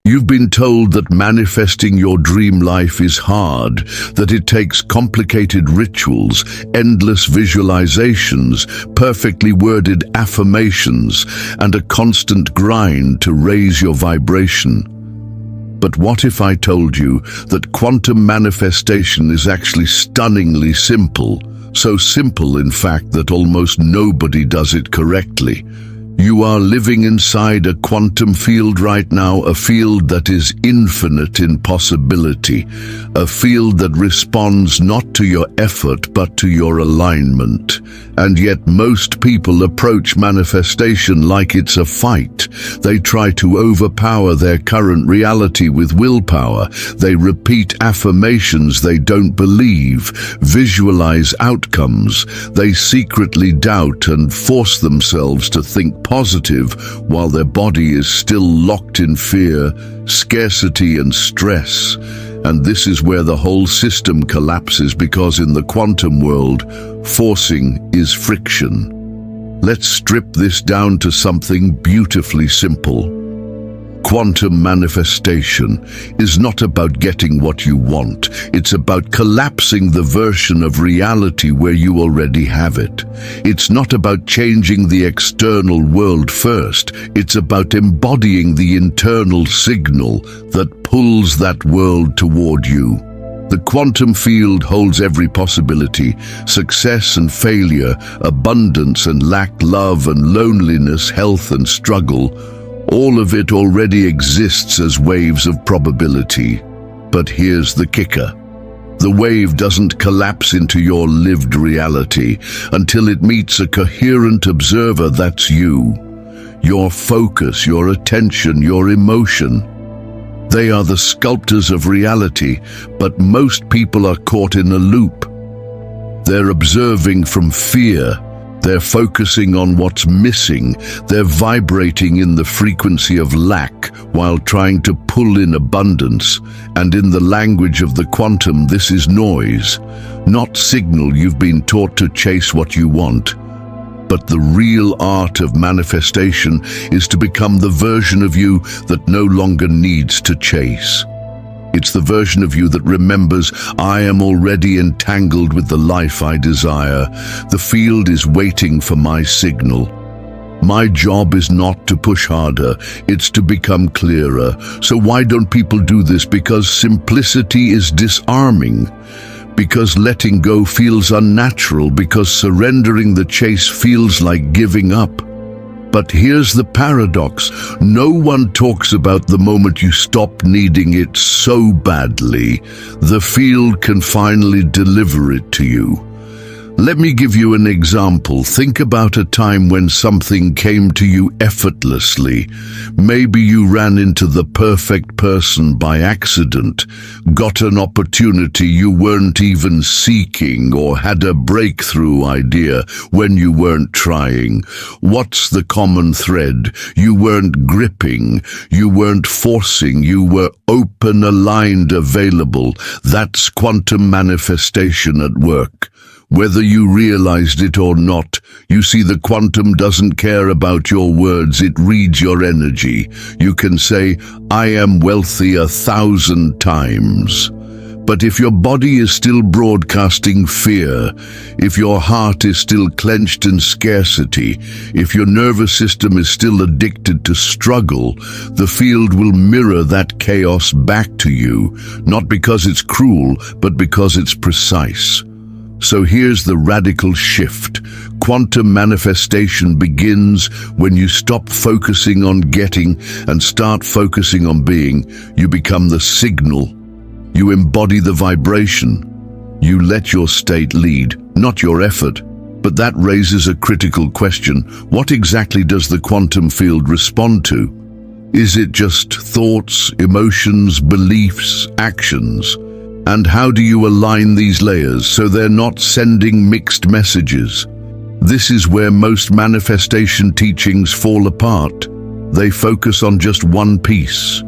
You've been told that manifesting your dream life is hard, that it takes complicated rituals, endless visualizations, perfectly worded affirmations, and a constant grind to raise your vibration. But what if I told you that quantum manifestation is actually stunningly simple? So simple, in fact, that almost nobody does it correctly. You are living inside a quantum field right now, a field that is infinite in possibility, a field that responds not to your effort but to your alignment. And yet most people approach manifestation like it's a fight. They try to overpower their current reality with willpower. They repeat affirmations they don't believe, visualize outcomes. They secretly doubt and force themselves to think positive while their body is still locked in fear, scarcity, and stress. And this is where the whole system collapses, because in the quantum world, forcing is friction. Let's strip this down to something beautifully simple. Quantum manifestation is not about getting what you want. It's about collapsing the version of reality where you already have it. It's not about changing the external world first. It's about embodying the internal signal that pulls that world toward you. The quantum field holds every possibility: success and failure, abundance and lack, love and loneliness, health and struggle. All of it already exists as waves of probability. But here's the kicker. The wave doesn't collapse into your lived reality until it meets a coherent observer that's you. Your focus, your attention, your emotion. They are the sculptors of reality, but most people are caught in a loop. They're observing from fear. They're focusing on what's missing. They're vibrating in the frequency of lack while trying to pull in abundance. And in the language of the quantum, this is noise, not signal. You've been taught to chase what you want. But the real art of manifestation is to become the version of you that no longer needs to chase. It's the version of you that remembers, I am already entangled with the life I desire. The field is waiting for my signal. My job is not to push harder, it's to become clearer. So why don't people do this? Because simplicity is disarming. Because letting go feels unnatural. Because surrendering the chase feels like giving up. But here's the paradox. No one talks about the moment you stop needing it so badly. The field can finally deliver it to you. Let me give you an example. Think about a time when something came to you effortlessly. Maybe you ran into the perfect person by accident, got an opportunity you weren't even seeking, or had a breakthrough idea when you weren't trying. What's the common thread? You weren't gripping, you weren't forcing, you were open, aligned, available. That's quantum manifestation at work. Whether you realized it or not, you see, the quantum doesn't care about your words, it reads your energy. You can say, I am wealthy 1,000 times. But if your body is still broadcasting fear, if your heart is still clenched in scarcity, if your nervous system is still addicted to struggle, the field will mirror that chaos back to you, not because it's cruel, but because it's precise. So here's the radical shift. Quantum manifestation begins when you stop focusing on getting and start focusing on being. You become the signal. You embody the vibration. You let your state lead, not your effort. But that raises a critical question. What exactly does the quantum field respond to? Is it just thoughts, emotions, beliefs, actions? And how do you align these layers so they're not sending mixed messages? This is where most manifestation teachings fall apart. They focus on just one piece,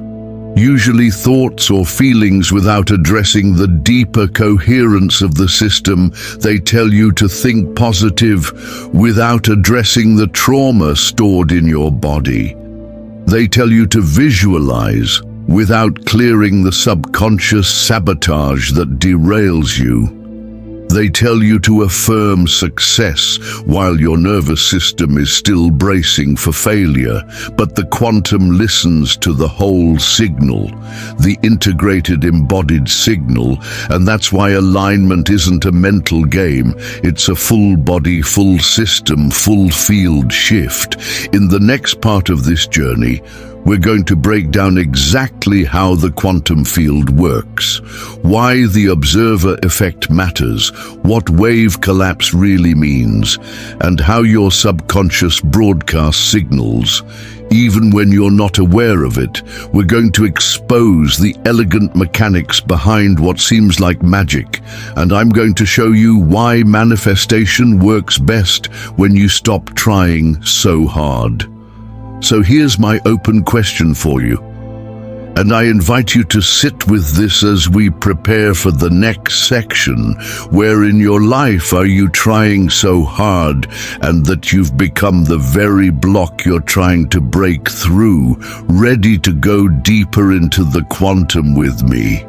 usually thoughts or feelings, without addressing the deeper coherence of the system. They tell you to think positive without addressing the trauma stored in your body. They tell you to visualize without clearing the subconscious sabotage that derails you. They tell you to affirm success while your nervous system is still bracing for failure, but the quantum listens to the whole signal, the integrated embodied signal, and that's why alignment isn't a mental game, it's a full body, full system, full field shift. In the next part of this journey, we're going to break down exactly how the quantum field works, why the observer effect matters, what wave collapse really means, and how your subconscious broadcasts signals. Even when you're not aware of it, we're going to expose the elegant mechanics behind what seems like magic, and I'm going to show you why manifestation works best when you stop trying so hard. So here's my open question for you, and I invite you to sit with this as we prepare for the next section. Where in your life are you trying so hard and that you've become the very block you're trying to break through, ready to go deeper into the quantum with me?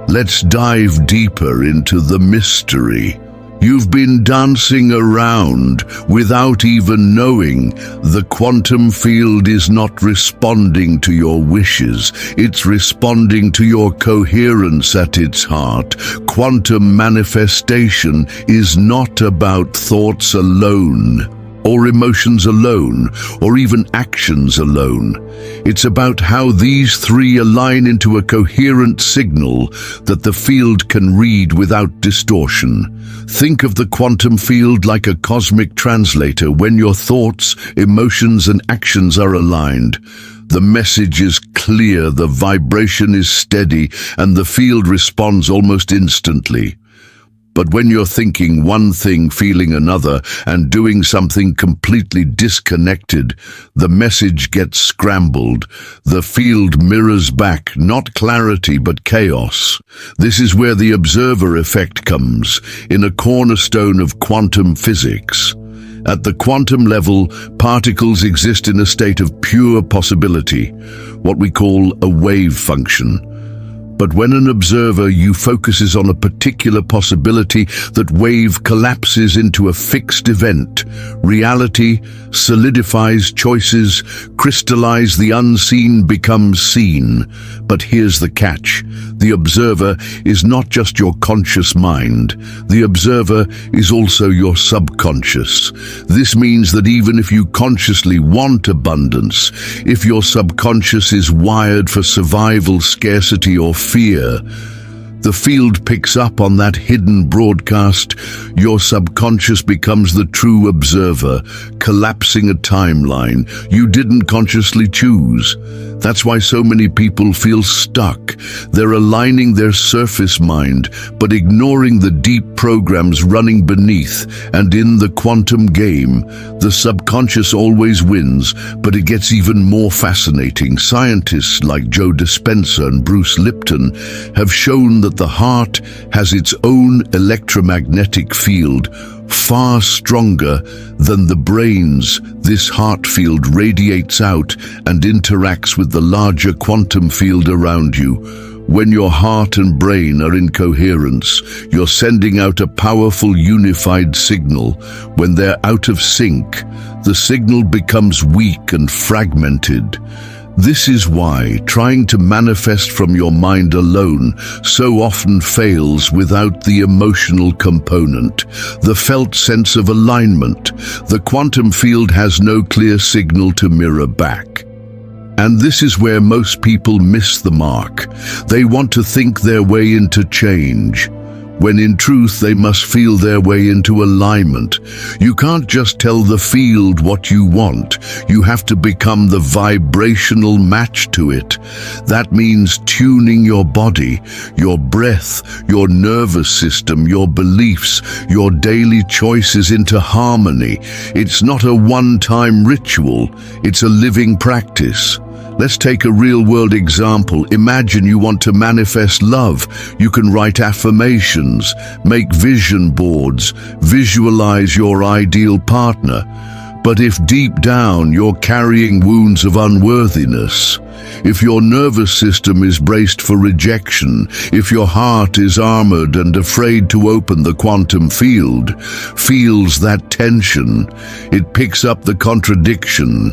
Let's dive deeper into the mystery. You've been dancing around without even knowing. The quantum field is not responding to your wishes, it's responding to your coherence at its heart. Quantum manifestation is not about thoughts alone, or emotions alone, or even actions alone. It's about how these three align into a coherent signal that the field can read without distortion. Think of the quantum field like a cosmic translator. When your thoughts, emotions, and actions are aligned, the message is clear, the vibration is steady, and the field responds almost instantly. But when you're thinking one thing, feeling another, and doing something completely disconnected, the message gets scrambled. The field mirrors back, not clarity but chaos. This is where the observer effect comes, in a cornerstone of quantum physics. At the quantum level, particles exist in a state of pure possibility, what we call a wave function. But when an observer focuses on a particular possibility, that wave collapses into a fixed event. Reality solidifies, choices crystallize, the unseen becomes seen. But here's the catch. The observer is not just your conscious mind. The observer is also your subconscious. This means that even if you consciously want abundance, if your subconscious is wired for survival, scarcity, or fear, the field picks up on that hidden broadcast. Your subconscious becomes the true observer, collapsing a timeline you didn't consciously choose. That's why so many people feel stuck. They're aligning their surface mind, but ignoring the deep programs running beneath. And in the quantum game, the subconscious always wins, but it gets even more fascinating. Scientists like Joe Dispenza and Bruce Lipton have shown that the heart has its own electromagnetic field, far stronger than the brain's. This heart field radiates out and interacts with the larger quantum field around you. When your heart and brain are in coherence, you're sending out a powerful unified signal. When they're out of sync, the signal becomes weak and fragmented. This is why trying to manifest from your mind alone so often fails without the emotional component, the felt sense of alignment. The quantum field has no clear signal to mirror back. And this is where most people miss the mark. They want to think their way into change, when in truth they must feel their way into alignment. You can't just tell the field what you want. You have to become the vibrational match to it. That means tuning your body, your breath, your nervous system, your beliefs, your daily choices into harmony. It's not a one-time ritual, it's a living practice. Let's take a real-world example. Imagine you want to manifest love. You can write affirmations, make vision boards, visualize your ideal partner. But if deep down you're carrying wounds of unworthiness, if your nervous system is braced for rejection, if your heart is armored and afraid to open the quantum field, feels that tension, it picks up the contradiction,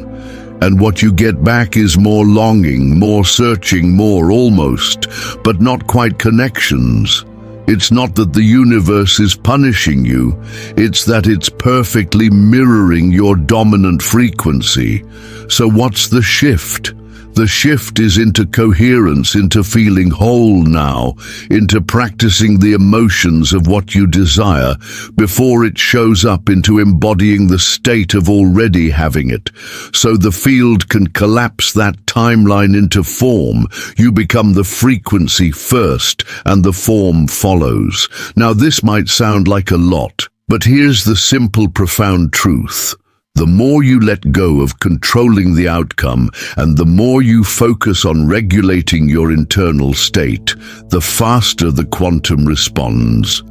and what you get back is more longing, more searching, more almost, but not quite connections. It's not that the universe is punishing you, it's that it's perfectly mirroring your dominant frequency. So what's the shift? The shift is into coherence, into feeling whole now, into practicing the emotions of what you desire before it shows up, into embodying the state of already having it. So the field can collapse that timeline into form. You become the frequency first and the form follows. Now this might sound like a lot, but here's the simple, profound truth. The more you let go of controlling the outcome and the more you focus on regulating your internal state, the faster the quantum responds.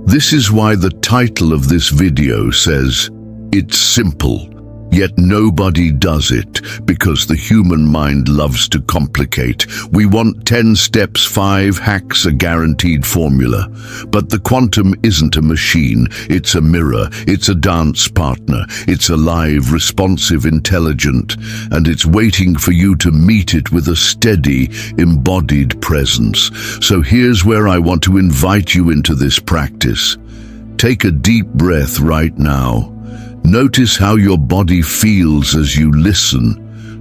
This is why the title of this video says, "It's simple, yet nobody does it," because the human mind loves to complicate. We want 10 steps, 5 hacks, a guaranteed formula. But the quantum isn't a machine, it's a mirror, it's a dance partner, it's alive, responsive, intelligent, and it's waiting for you to meet it with a steady, embodied presence. So here's where I want to invite you into this practice. Take a deep breath right now. Notice how your body feels as you listen.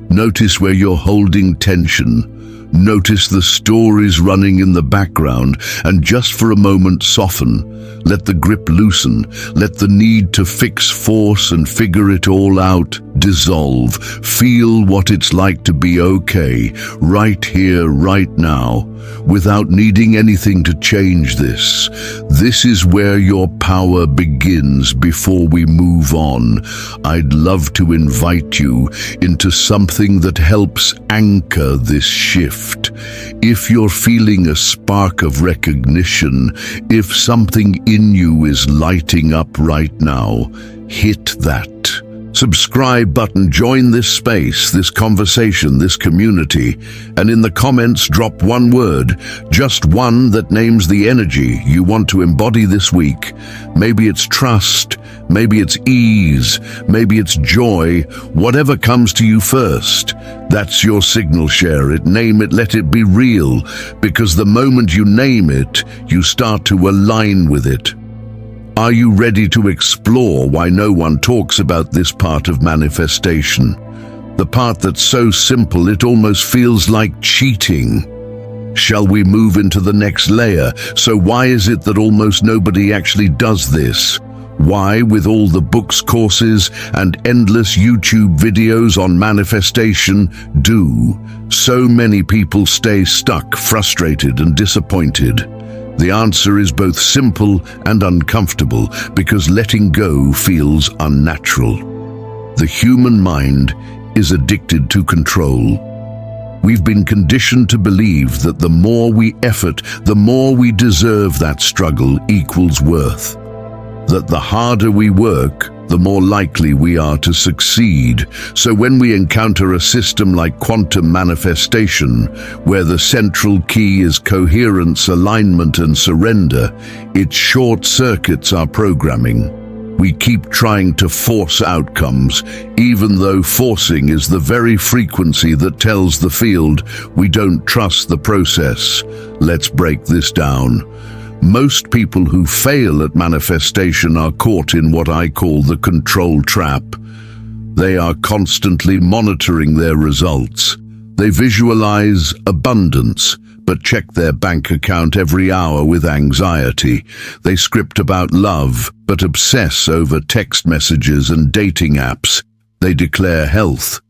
Notice where you're holding tension. Notice the stories running in the background, and just for a moment soften. Let the grip loosen. Let the need to fix force and figure it all out dissolve. Feel what it's like to be okay, right here, right now, without needing anything to change this. This is where your power begins. Before we move on, I'd love to invite you into something that helps anchor this shift. If you're feeling a spark of recognition, if something in you is lighting up right now, hit that subscribe button, join this space, this conversation, this community, and in the comments drop one word, just one that names the energy you want to embody this week. Maybe it's trust, maybe it's ease, maybe it's joy, whatever comes to you first. That's your signal. Share it, name it, let it be real, because the moment you name it, you start to align with it. Are you ready to explore why no one talks about this part of manifestation? The part that's so simple it almost feels like cheating. Shall we move into the next layer? So why is it that almost nobody actually does this? Why, with all the books, courses, and endless YouTube videos on manifestation, do so many people stay stuck, frustrated, and disappointed? The answer is both simple and uncomfortable, because letting go feels unnatural. The human mind is addicted to control. We've been conditioned to believe that the more we effort, the more we deserve that struggle equals worth. That the harder we work, the more likely we are to succeed. So when we encounter a system like quantum manifestation, where the central key is coherence, alignment, and surrender, it short-circuits our programming. We keep trying to force outcomes, even though forcing is the very frequency that tells the field we don't trust the process. Let's break this down. Most people who fail at manifestation are caught in what I call the control trap. They are constantly monitoring their results. They visualize abundance, but check their bank account every hour with anxiety. They script about love, but obsess over text messages and dating apps. They declare health,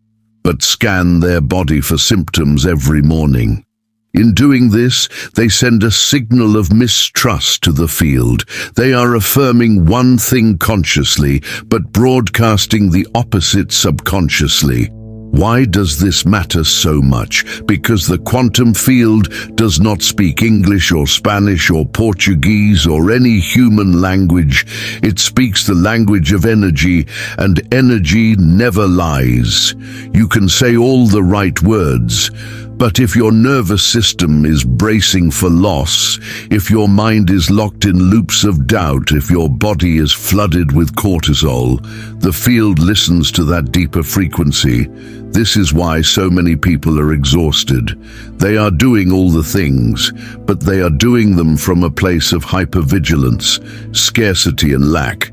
but scan their body for symptoms every morning. In doing this, they send a signal of mistrust to the field. They are affirming one thing consciously, but broadcasting the opposite subconsciously. Why does this matter so much? Because the quantum field does not speak English or Spanish or Portuguese or any human language. It speaks the language of energy, and energy never lies. You can say all the right words, but if your nervous system is bracing for loss, if your mind is locked in loops of doubt, if your body is flooded with cortisol, the field listens to that deeper frequency. This is why so many people are exhausted. They are doing all the things, but they are doing them from a place of hypervigilance, scarcity and lack.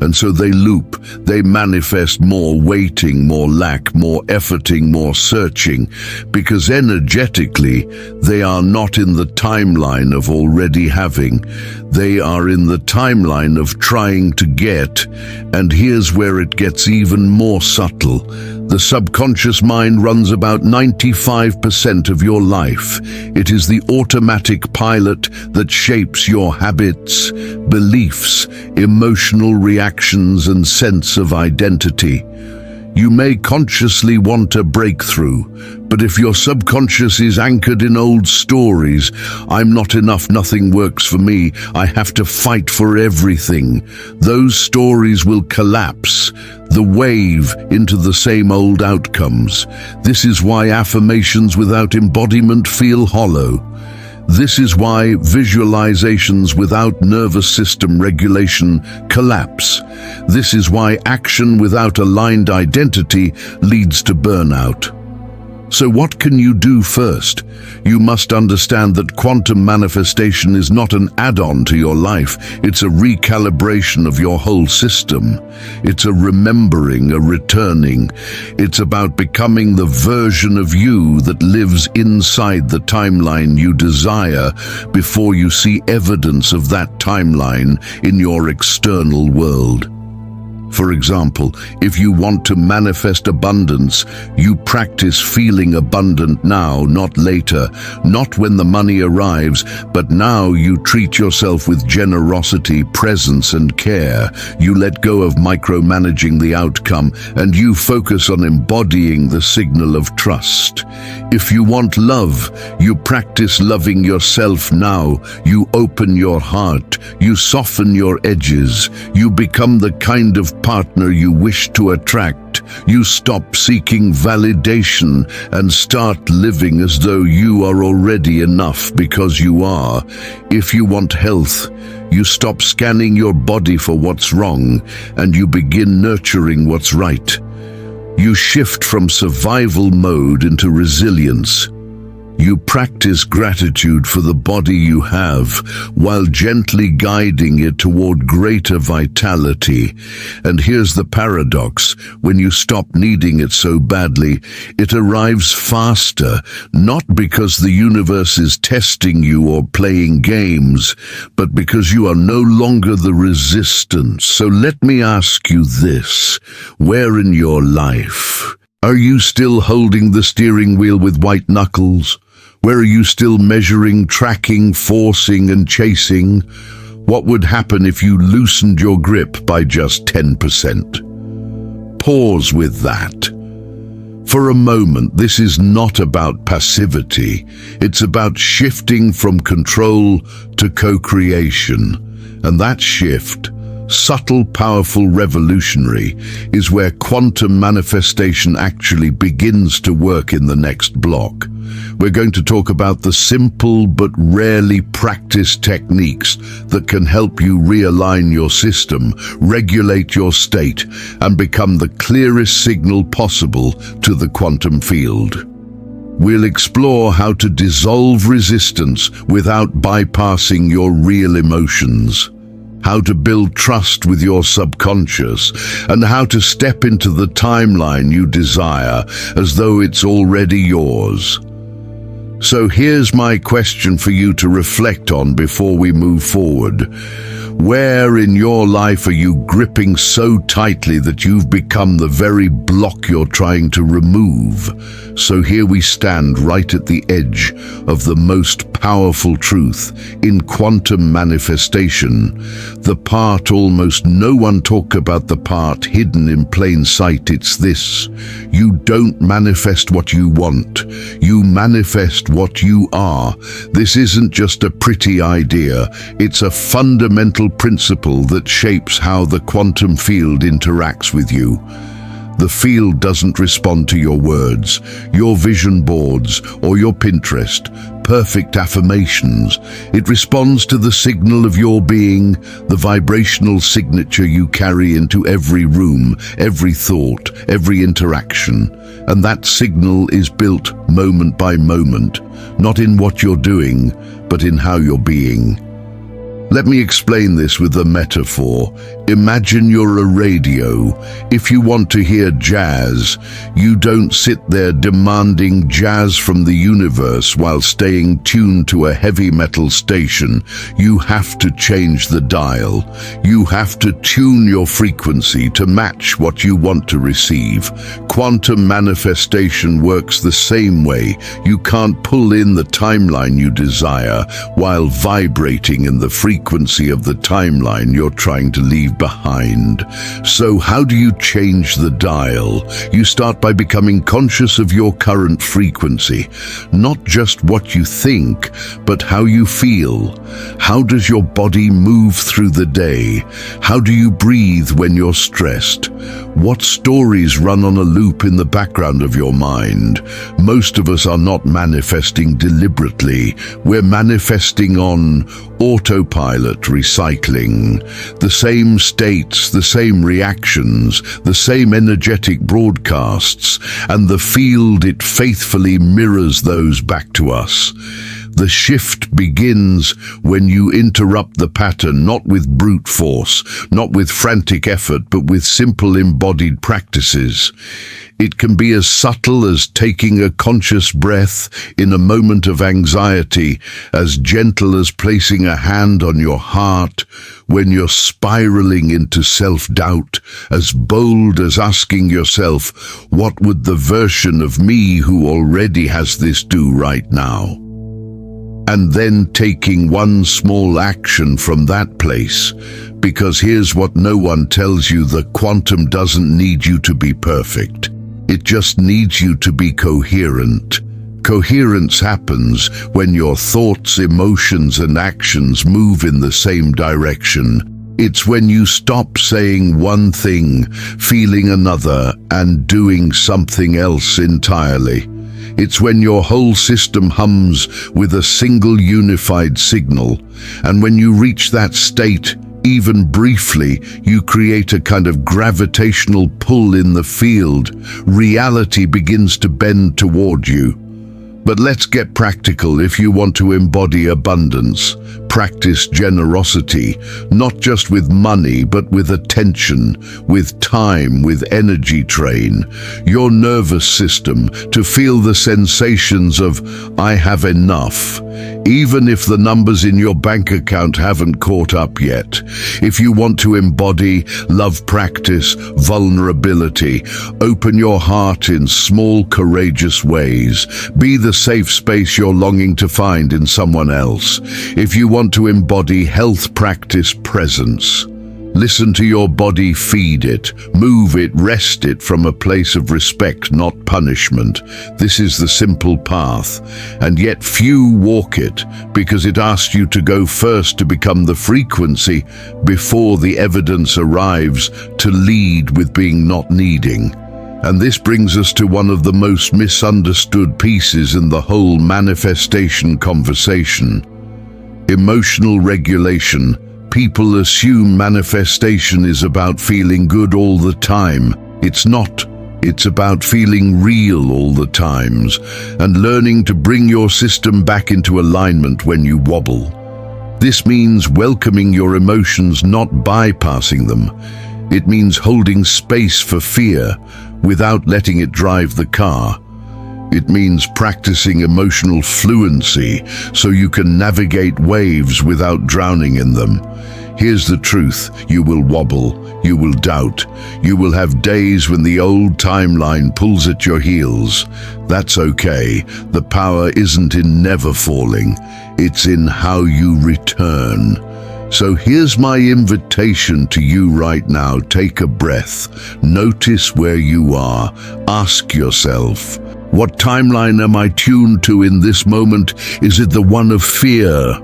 And so they loop, they manifest more waiting, more lack, more efforting, more searching, because energetically they are not in the timeline of already having. They are in the timeline of trying to get, and here's where it gets even more subtle. The subconscious mind runs about 95% of your life. It is the automatic pilot that shapes your habits, beliefs, emotional reactions, and sense of identity. You may consciously want a breakthrough, but if your subconscious is anchored in old stories, I'm not enough, nothing works for me, I have to fight for everything, those stories will collapse, the wave into the same old outcomes. This is why affirmations without embodiment feel hollow. This is why visualizations without nervous system regulation collapse. This is why action without aligned identity leads to burnout. So what can you do first? You must understand that quantum manifestation is not an add-on to your life. It's a recalibration of your whole system. It's a remembering, a returning. It's about becoming the version of you that lives inside the timeline you desire before you see evidence of that timeline in your external world. For example, if you want to manifest abundance, you practice feeling abundant now, not later, not when the money arrives, but now you treat yourself with generosity, presence, and care. You let go of micromanaging the outcome, and you focus on embodying the signal of trust. If you want love, you practice loving yourself now. You open your heart, you soften your edges, you become the kind of partner you wish to attract. You stop seeking validation and start living as though you are already enough because you are. If you want health, you stop scanning your body for what's wrong and you begin nurturing what's right. You shift from survival mode into resilience. You practice gratitude for the body you have while gently guiding it toward greater vitality. And here's the paradox: when you stop needing it so badly, it arrives faster, not because the universe is testing you or playing games, but because you are no longer the resistance. So let me ask you this: where in your life are you still holding the steering wheel with white knuckles? Where are you still measuring, tracking, forcing, and chasing? What would happen if you loosened your grip by just 10%? Pause with that. For a moment, this is not about passivity. It's about shifting from control to co-creation. And that shift, subtle, powerful, revolutionary, is where quantum manifestation actually begins to work in the next block. We're going to talk about the simple but rarely practiced techniques that can help you realign your system, regulate your state, and become the clearest signal possible to the quantum field. We'll explore how to dissolve resistance without bypassing your real emotions, how to build trust with your subconscious, and how to step into the timeline you desire as though it's already yours. So here's my question for you to reflect on before we move forward. Where in your life are you gripping so tightly that you've become the very block you're trying to remove? So here we stand right at the edge of the most powerful truth in quantum manifestation, the part almost no one talk about, the part hidden in plain sight. It's this: you don't manifest what you want, you manifest what you are. This isn't just a pretty idea, it's a fundamental principle that shapes how the quantum field interacts with you. The field doesn't respond to your words, your vision boards, or your Pinterest perfect affirmations. It responds to the signal of your being, the vibrational signature you carry into every room, every thought, every interaction. And that signal is built moment by moment, not in what you're doing, but in how you're being. Let me explain this with a metaphor. Imagine you're a radio. If you want to hear jazz, you don't sit there demanding jazz from the universe while staying tuned to a heavy metal station. You have to change the dial. You have to tune your frequency to match what you want to receive. Quantum manifestation works the same way. You can't pull in the timeline you desire while vibrating in the frequency of the timeline you're trying to leave behind. So how do you change the dial? You start by becoming conscious of your current frequency, not just what you think, but how you feel. How does your body move through the day? How do you breathe when you're stressed? What stories run on a loop in the background of your mind? Most of us are not manifesting deliberately. We're manifesting on autopilot, recycling. The same states, the same reactions, the same energetic broadcasts, and the field, it faithfully mirrors those back to us. The shift begins when you interrupt the pattern, not with brute force, not with frantic effort, but with simple embodied practices. It can be as subtle as taking a conscious breath in a moment of anxiety, as gentle as placing a hand on your heart when you're spiraling into self-doubt, as bold as asking yourself, what would the version of me who already has this do right now? And then taking one small action from that place, because here's what no one tells you: the quantum doesn't need you to be perfect. It just needs you to be coherent. Coherence happens when your thoughts, emotions, and actions move in the same direction. It's when you stop saying one thing, feeling another, and doing something else entirely. It's when your whole system hums with a single unified signal. And when you reach that state, even briefly, you create a kind of gravitational pull in the field. Reality begins to bend toward you. But let's get practical. If you want to embody abundance, practice generosity, not just with money, but with attention, with time, with energy. Train your nervous system to feel the sensations of "I have enough," even if the numbers in your bank account haven't caught up yet. If you want to embody love, practice vulnerability. Open your heart in small, courageous ways. Be the safe space you're longing to find in someone else. If you want to embody health, practice presence. Listen to your body, feed it, move it, rest it from a place of respect, not punishment. This is the simple path, and yet few walk it because it asks you to go first to become the frequency before the evidence arrives to lead with being not needing. And this brings us to one of the most misunderstood pieces in the whole manifestation conversation: emotional regulation. People assume manifestation is about feeling good all the time. It's not. It's about feeling real all the times and learning to bring your system back into alignment when you wobble. This means welcoming your emotions, not bypassing them. It means holding space for fear without letting it drive the car. It means practicing emotional fluency so you can navigate waves without drowning in them. Here's the truth: you will wobble, you will doubt, you will have days when the old timeline pulls at your heels. That's okay. The power isn't in never falling, it's in how you return. So here's my invitation to you right now. Take a breath. Notice where you are. Ask yourself, what timeline am I tuned to in this moment? Is it the one of fear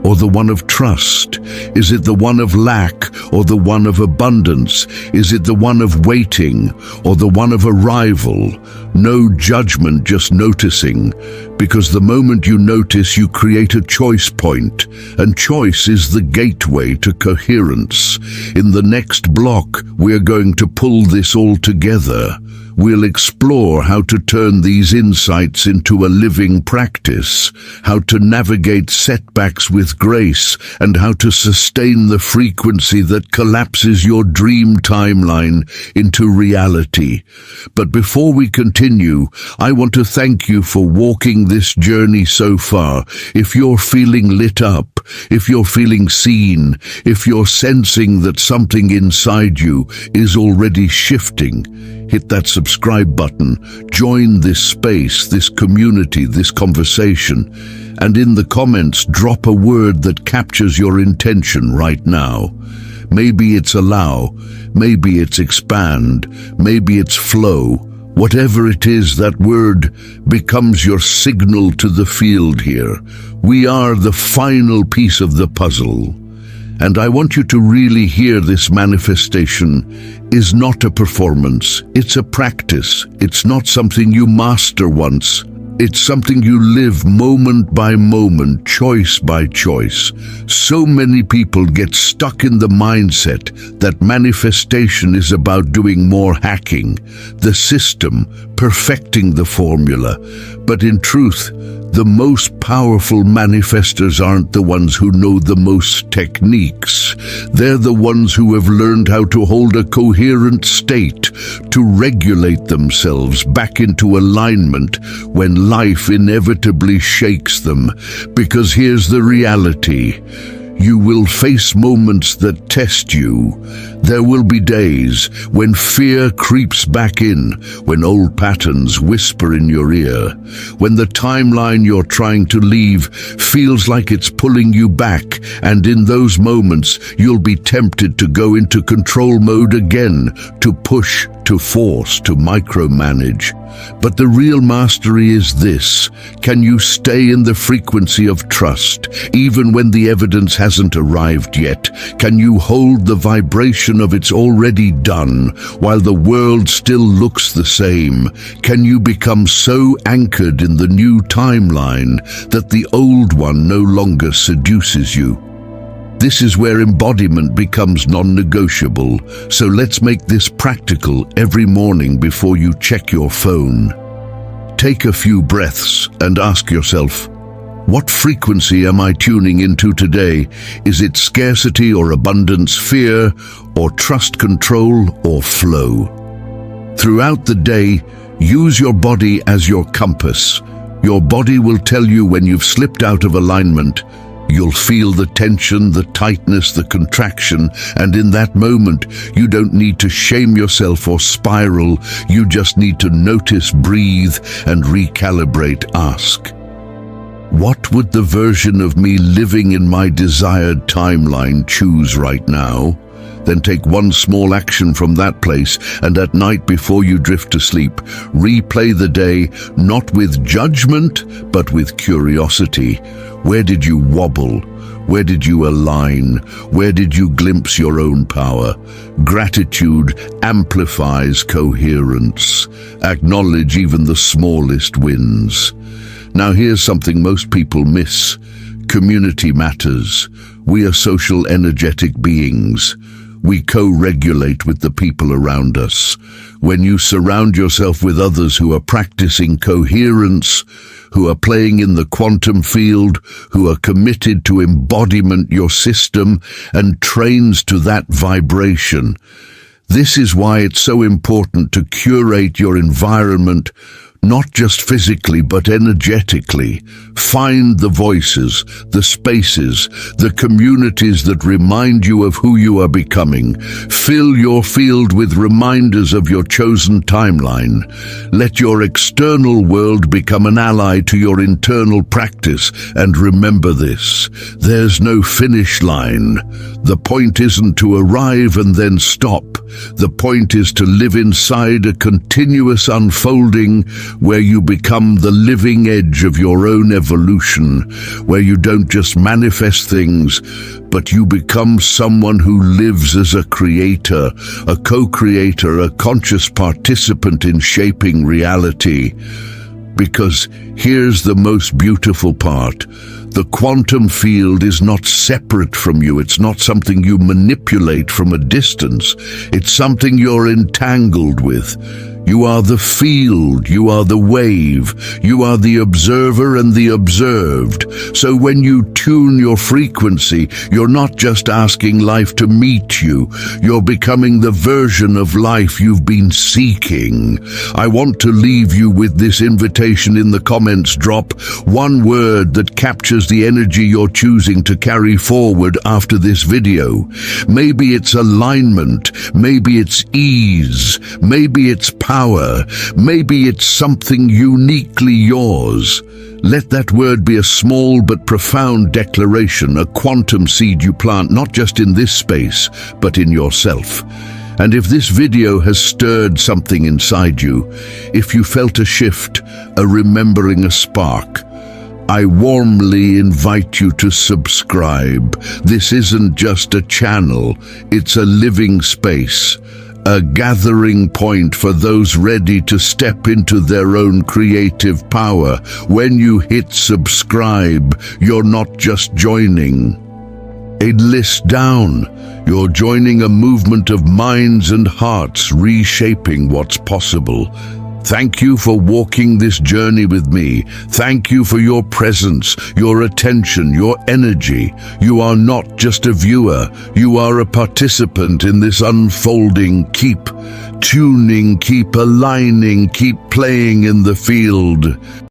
or the one of trust? Is it the one of lack or the one of abundance? Is it the one of waiting or the one of arrival? No judgment, just noticing, because the moment you notice, you create a choice point, and choice is the gateway to coherence. In the next block, we're going to pull this all together. We'll explore how to turn these insights into a living practice, how to navigate setbacks with grace, and how to sustain the frequency that collapses your dream timeline into reality. But before we continue, I want to thank you for walking this journey so far. If you're feeling lit up, if you're feeling seen, if you're sensing that something inside you is already shifting, hit that subscribe button, join this space, this community, this conversation, and in the comments drop a word that captures your intention right now. Maybe it's allow, maybe it's expand, maybe it's flow. Whatever it is, that word becomes your signal to the field here. We are the final piece of the puzzle. And I want you to really hear this: manifestation is not a performance, it's a practice. It's not something you master once. It's something you live moment by moment, choice by choice. So many people get stuck in the mindset that manifestation is about doing more, hacking the system, perfecting the formula. But in truth, the most powerful manifestors aren't the ones who know the most techniques. They're the ones who have learned how to hold a coherent state, to regulate themselves back into alignment when life inevitably shakes them. Because here's the reality: you will face moments that test you. There will be days when fear creeps back in, when old patterns whisper in your ear, when the timeline you're trying to leave feels like it's pulling you back, and in those moments you'll be tempted to go into control mode again, to push, to force, to micromanage. But the real mastery is this: can you stay in the frequency of trust, even when the evidence hasn't arrived yet? Can you hold the vibration of it's already done, while the world still looks the same? Can you become so anchored in the new timeline that the old one no longer seduces you? This is where embodiment becomes non-negotiable. So let's make this practical every morning before you check your phone. Take a few breaths and ask yourself, what frequency am I tuning into today? Is it scarcity or abundance, fear or trust, control or flow? Throughout the day, use your body as your compass. Your body will tell you when you've slipped out of alignment. You'll feel the tension, the tightness, the contraction, and in that moment, you don't need to shame yourself or spiral. You just need to notice, breathe, and recalibrate. Ask, what would the version of me living in my desired timeline choose right now? Then take one small action from that place, and at night before you drift to sleep, replay the day, not with judgment, but with curiosity. Where did you wobble? Where did you align? Where did you glimpse your own power? Gratitude amplifies coherence. Acknowledge even the smallest wins. Now here's something most people miss. Community matters. We are social, energetic beings. We co-regulate with the people around us. When you surround yourself with others who are practicing coherence, who are playing in the quantum field, who are committed to embodiment, your system, and trains to that vibration. This is why it's so important to curate your environment, not just physically but energetically. Find the voices, the spaces, the communities that remind you of who you are becoming. Fill your field with reminders of your chosen timeline. Let your external world become an ally to your internal practice, and remember this: there's no finish line. The point isn't to arrive and then stop. The point is to live inside a continuous unfolding where you become the living edge of your own evolution, where you don't just manifest things, but you become someone who lives as a creator, a co-creator, a conscious participant in shaping reality. Because here's the most beautiful part: the quantum field is not separate from you. It's not something you manipulate from a distance. It's something you're entangled with. You are the field, you are the wave, you are the observer and the observed. So when you tune your frequency, you're not just asking life to meet you, you're becoming the version of life you've been seeking. I want to leave you with this invitation in the comments. Drop one word that captures the energy you're choosing to carry forward after this video. Maybe it's alignment, maybe it's ease, maybe it's power, maybe it's something uniquely yours. Let that word be a small but profound declaration, a quantum seed you plant not just in this space, but in yourself. And if this video has stirred something inside you, if you felt a shift, a remembering, a spark, I warmly invite you to subscribe. This isn't just a channel, it's a living space, a gathering point for those ready to step into their own creative power. When you hit subscribe, you're not just joining a list down, you're joining a movement of minds and hearts reshaping what's possible. Thank you for walking this journey with me. Thank you for your presence, your attention, your energy. You are not just a viewer, you are a participant in this unfolding. Keep tuning, keep aligning, keep playing in the field.